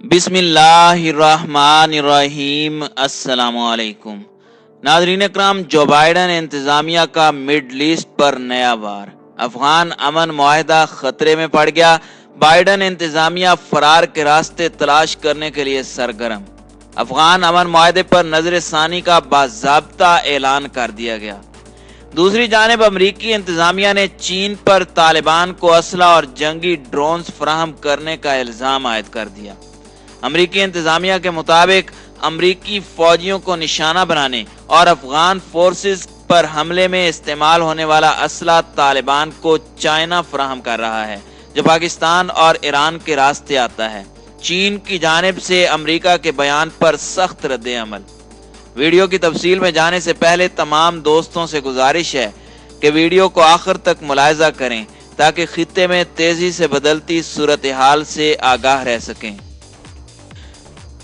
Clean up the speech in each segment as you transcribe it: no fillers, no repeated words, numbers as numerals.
बिस्मिल्लाहिर्रहमानिर्रहीम। अस्सलामुअलैकुम नाज़रीन इकराम, जो बाइडन इंतज़ामिया का मिडल ईस्ट पर नया वार, अफगान अमन मुआहदा खतरे में पड़ गया। बाइडन इंतज़ामिया फरार के रास्ते तलाश करने के लिए सरगर्म। अफगान अमन मुआहदे पर नजर सानी का बाज़ाब्ता ऐलान कर दिया गया। दूसरी जानिब अमरीकी इंतज़ामिया ने चीन पर तालिबान को असला और जंगी ड्रोन्स फराहम करने का इल्ज़ाम आयद कर दिया। अमरीकी इंतज़ामिया के मुताबिक अमरीकी फौजियों को निशाना बनाने और अफगान फोर्सेस पर हमले में इस्तेमाल होने वाला असला तालिबान को चाइना फराहम कर रहा है, जो पाकिस्तान और ईरान के रास्ते आता है। चीन की जानिब से अमरीका के बयान पर सख्त रद्द अमल। वीडियो की तफसील में जाने से पहले तमाम दोस्तों से गुजारिश है कि वीडियो को आखिर तक मुलाहिजा करें ताकि खित्ते में तेजी से बदलती सूरत हाल से आगाह रह सकें।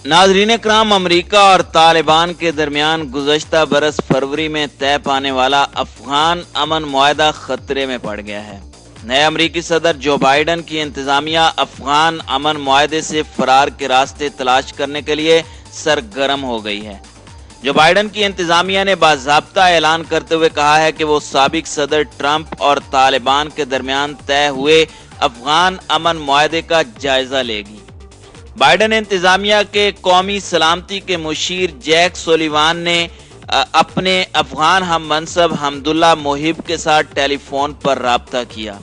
नाज़रीन कराम, अमरीका और तालिबान के दरमियान गुज़श्ता बरस फरवरी में तय पाने वाला अफगान अमन मुआहदा खतरे में पड़ गया है। नए अमरीकी सदर जो बाइडन की इंतज़ामिया अफगान अमन मुआहदे से फरार के रास्ते तलाश करने के लिए सरगर्म हो गई है। जो बाइडन की इंतज़ामिया ने बाज़ाब्ता ऐलान करते हुए कहा है कि वो साबिक सदर ट्रंप और तालिबान के दरमियान तय हुए अफगान अमन मुआहदे का जायजा लेगी। बाइडन इंतज़ामिया के कौमी सलामती के मुशीर जैक सुलिवान ने अपने अफगान हम मनसब हमदुल्ला मोहिब के साथ टेलीफोन पर राब्ता किया।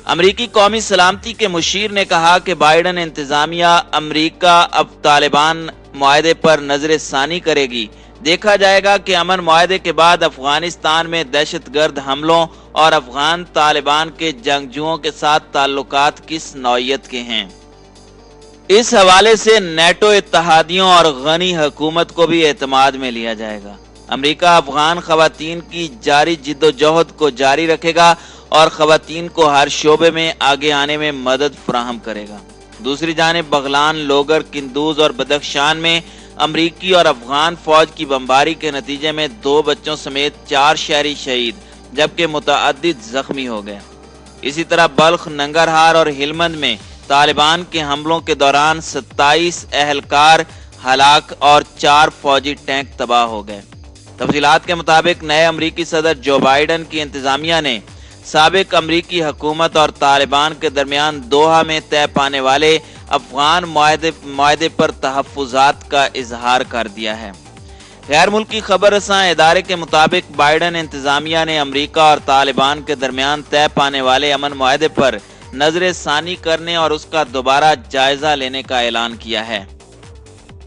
अमरीकी कौमी सलामती के मुशीर ने कहा कि बाइडन इंतज़ामिया अमरीका अब तालिबान मुआहदे पर नजर सानी करेगी। देखा जाएगा कि अमन मुआहदे के बाद अफगानिस्तान में दहशतगर्द हमलों और अफगान तालिबान के जंगजुओं के साथ ताल्लुकात किस नौइयत के हैं। इस हवाले से नेटो इत्तहादियों और गनी हुकूमत को भी एतमाद में लिया जाएगा। अमरीका अफगान खवातीन की जारी जिद्दोजहद को जारी रखेगा और खवातीन को हर शोबे में आगे आने में मदद फराहम करेगा। दूसरी जानिब बगलान, लोगर, किंदूज और बदख्शान में अमरीकी और अफगान फौज की बमबारी के नतीजे में 2 बच्चों समेत 4 शहरी शहीद जबकि मुतअद्दिद जख्मी हो गए। इसी तरह बल्ख, नंगरहार और हिलमंद में तालिबान के हमलों के दौरान 27 अहलकार हलाक और 4 फौजी टैंक तबाह हो गए। तफसीलात के मुताबिक नए अमरीकी सदर जो बाइडन की इंतज़ामिया ने साबिक अमरीकी हुकूमत और तालिबान के दरमियान दोहा में तय पाने वाले अफगान मुआहदे पर तहफ़्फ़ुज़ात का इजहार कर दिया है। गैर मुल्की खबर रसां इदारे के मुताबिक बाइडन इंतज़ामिया ने अमरीका और तालिबान के दरमियान तय पाने वाले अमन मुआहदे पर नजर सानी करने और उसका दोबारा जायजा लेने का ऐलान किया है।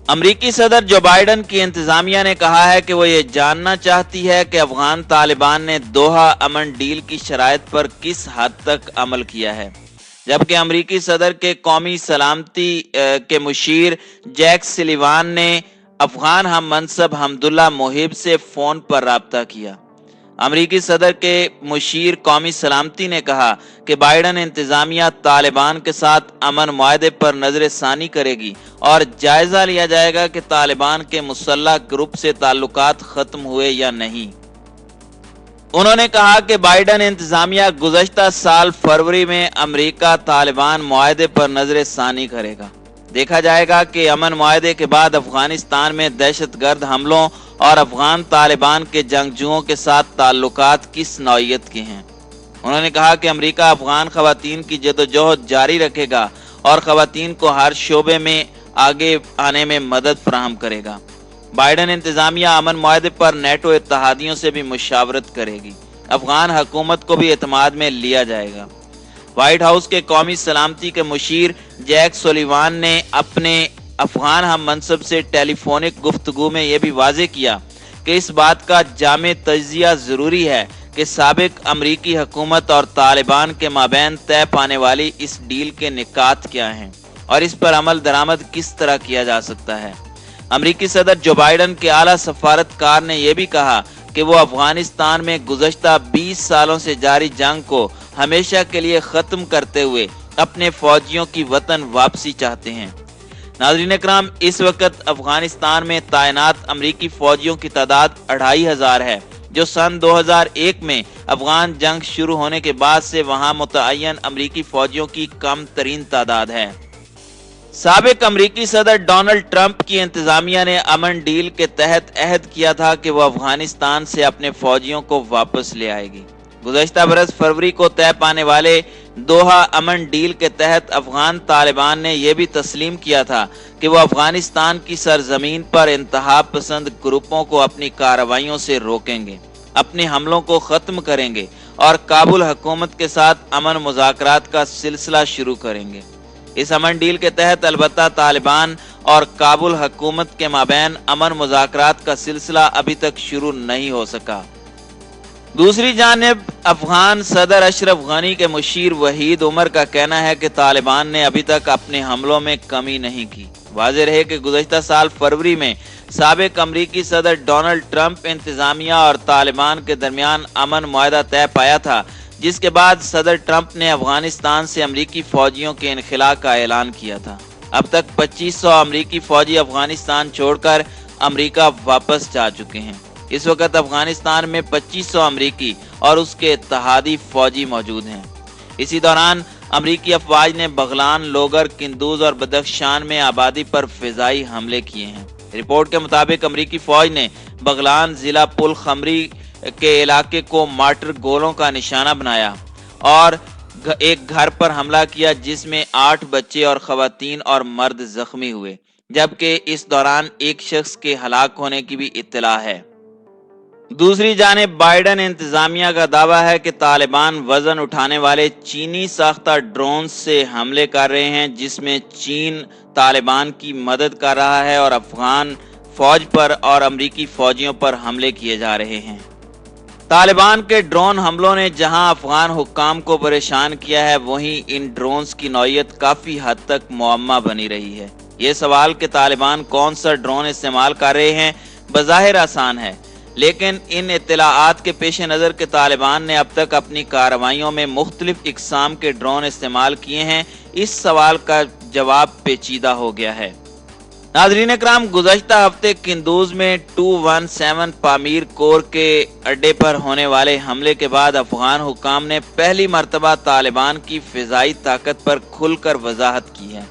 अमरीकी सदर जो बाइडन की इंतज़ामिया ने कहा है कि वो ये जानना चाहती है कि अफगान तालिबान ने दोहा अमन डील की शराइत पर किस हद तक अमल किया है, जबकि अमरीकी सदर के कौमी सलामती के मुशीर जैक सुलिवान ने अफगान हम मनसब हमदुल्ला मोहिब से फोन पर राब्ता किया। अमरीकी सदर के मुशीर कौमी सलामती ने कहा कि बाइडन इंतज़ामिया तालिबान के साथ अमन मुआहदे पर नजर सानी करेगी और जायजा लिया जाएगा कि तालिबान के मुसल्लह ग्रुप से ताल्लुकात खत्म हुए या नहीं। उन्होंने कहा कि बाइडन इंतज़ामिया गुज़श्ता साल फरवरी में अमरीका तालिबान मुआहदे पर नजर सानी करेगा। देखा जाएगा कि अमन मुआहदे के बाद अफगानिस्तान में दहशतगर्द हमलों और अफगान तालिबान के जंगजुओं के साथ ताल्लुकात किस नौइयत के हैं। उन्होंने कहा कि अमरीका अफगान खवातीन की जदोजहद जारी रखेगा और खवातीन को हर शोबे में आगे आने में मदद फराहम करेगा। बाइडन इंतज़ामिया अमन मुआहदे पर नेटो इत्तहादियों से भी मुशावरत करेगी। अफगान हुकूमत को भी एतमाद में लिया जाएगा। व्हाइट हाउस के कौमी सलामती के मुशीर जैक सुलिवान ने अपने अफगान हम मनसब से टेलीफोनिक गुफ्तगू में यह भी वाज़ेह किया कि इस बात का जामे तज्जिया ज़रूरी है कि साबिक अमरीकी हुकूमत और तालिबान के माबैन तय पाने वाली इस डील के निकात क्या हैं और इस पर अमल दरामद किस तरह किया जा सकता है। अमरीकी सदर जो बाइडन के आला सफारतकार ने यह भी कहा कि वो अफगानिस्तान में गुज़श्ता 20 सालों से जारी जंग को हमेशा के लिए ख़त्म करते हुए अपने फौजियों की वतन वापसी चाहते हैं। नाज़रीन इकराम, इस वक्त अफगानिस्तान में तैनात अमरीकी फौजियों की तादाद 2500 है, जो सन 2001 में अफगान जंग शुरू होने के बाद से वहां मुतअय्यन अमरीकी फौजियों की कम तरीन तादाद है। साबिक अमरीकी सदर डोनाल्ड ट्रंप की इंतजामिया ने अमन डील के तहत अहद किया था कि वो अफगानिस्तान से अपने फौजियों को वापस ले आएगी। गुज़श्ता बरस फरवरी को तय पाने वाले दोहा अमन डील के तहत अफगान तालिबान ने यह भी तस्लीम किया था कि वो अफगानिस्तान की सरजमीन पर इंतहा पसंद ग्रुपों को अपनी कार्रवाइयों से रोकेंगे, अपने हमलों को खत्म करेंगे और काबुल हुकूमत के साथ अमन मुज़ाकरात का सिलसिला शुरू करेंगे। इस अमन डील के तहत अलबत्ता तालिबान और काबुल हुकूमत के माबैन अमन मुज़ाकरात का सिलसिला अभी तक शुरू नहीं हो सका। दूसरी जानिब अफगान सदर अशरफ गनी के मुशीर वहीद उमर का कहना है कि तालिबान ने अभी तक अपने हमलों में कमी नहीं की। वाज़ेह रहे कि गुज़श्ता साल फरवरी में साबिक अमरीकी सदर डोनाल्ड ट्रंप इंतजामिया और तालिबान के दरमियान अमन मुआहदा तय पाया था, जिसके बाद सदर ट्रंप ने अफगानिस्तान से अमरीकी फौजियों के इनखला का ऐलान किया था। अब तक 2500 अमरीकी फौजी अफगानिस्तान छोड़कर अमरीका वापस जा चुके हैं। इस वक्त अफगानिस्तान में 2500 अमरीकी और उसके इत्तहादी फौजी मौजूद हैं। इसी दौरान अमरीकी अफवाज ने बगलान, लोगर, किंदूज और बदख्शान में आबादी पर फिजाई हमले किए हैं। रिपोर्ट के मुताबिक अमरीकी फौज ने बगलान जिला पुल खमरी के इलाके को मार्टर गोलों का निशाना बनाया और एक घर पर हमला किया, जिसमें 8 बच्चे और खवातीन और मर्द जख्मी हुए, जबकि इस दौरान एक शख्स के हलाक होने की भी इत्तला है। दूसरी जानिब बाइडन इंतजामिया का दावा है कि तालिबान वजन उठाने वाले चीनी साख्ता ड्रोन से हमले कर रहे हैं, जिसमें चीन तालिबान की मदद कर रहा है और अफगान फौज पर और अमरीकी फौजियों पर हमले किए जा रहे हैं। तालिबान के ड्रोन हमलों ने जहां अफगान हुक्काम को परेशान किया है, वहीं इन ड्रोन्स की नौइयत काफी हद तक मुअम्मा बनी रही है। ये सवाल कि तालिबान कौन सा ड्रोन इस्तेमाल कर रहे हैं बज़ाहिर आसान है, लेकिन इन इत्तलाआत के पेश नज़र के तालिबान ने अब तक अपनी कार्रवाइयों में मुख्तलिफ इक़साम के ड्रोन इस्तेमाल किए हैं, इस सवाल का जवाब पेचीदा हो गया है। नाज़रीन इकराम, गुज़श्ता हफ्ते किंदूज में 217 पामीर कोर के अड्डे पर होने वाले हमले के बाद अफगान हुक्काम ने पहली मरतबा तालिबान की फ़िज़ाई ताकत पर खुलकर वजाहत की है।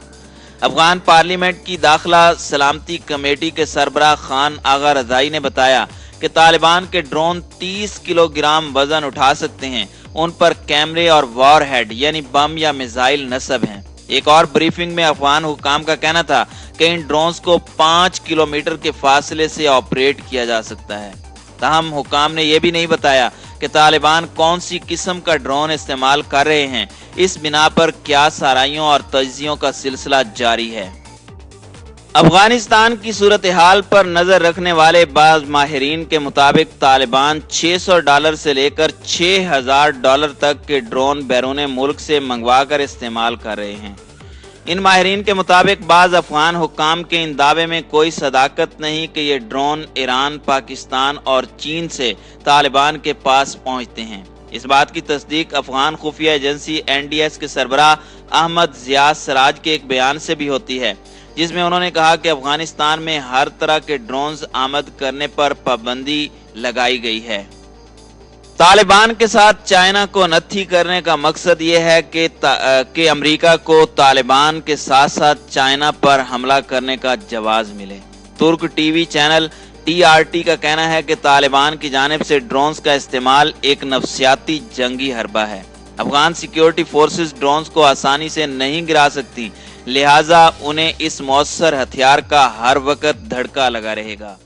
अफगान पार्लियामेंट की दाखिला सलामती कमेटी के सरबराह खान आगा रज़ाई ने बताया कि तालिबान के ड्रोन 30 किलोग्राम वजन उठा सकते हैं। उन पर कैमरे और वॉर हेड यानी बम या मिसाइल नस्ब हैं। एक और ब्रीफिंग में अफगान हुक्काम का कहना था कि इन ड्रोन्स को 5 किलोमीटर के फासले से ऑपरेट किया जा सकता है। ताहम हुक्काम ने यह भी नहीं बताया कि तालिबान कौन सी किस्म का ड्रोन इस्तेमाल कर रहे हैं। इस बिना पर क्या साराइयों और तज्जियों का सिलसिला जारी है। अफगानिस्तान की सूरत हाल पर नजर रखने वाले बाज़ माहिरीन के मुताबिक तालिबान $600 से लेकर $6000 तक के ड्रोन बैरून मुल्क से मंगवा कर इस्तेमाल कर रहे हैं। इन माहिरीन के मुताबिक बाज़ अफगान हुक्काम के इन दावे में कोई सदाकत नहीं कि ये ड्रोन ईरान, पाकिस्तान और चीन से तालिबान के पास पहुंचते हैं। इस बात की तस्दीक अफगान खुफिया एजेंसी NDS के सरबराह अहमद ज़िया सराज के एक बयान से भी होती है, जिसमें उन्होंने कहा कि अफगानिस्तान में हर तरह के ड्रोन्स आमद करने पर पाबंदी लगाई गई है। तालिबान के साथ चाइना को नत्थी करने का मकसद ये है कि अमेरिका को तालिबान के साथ साथ चाइना पर हमला करने का जवाज मिले। तुर्क टीवी चैनल TRT का कहना है कि तालिबान की जानिब से ड्रोन्स का इस्तेमाल एक नफसियाती जंगी हरबा है। अफगान सिक्योरिटी फोर्सेस ड्रोन्स को आसानी से नहीं गिरा सकती, लिहाजा उन्हें इस मौसर हथियार का हर वक्त धड़का लगा रहेगा।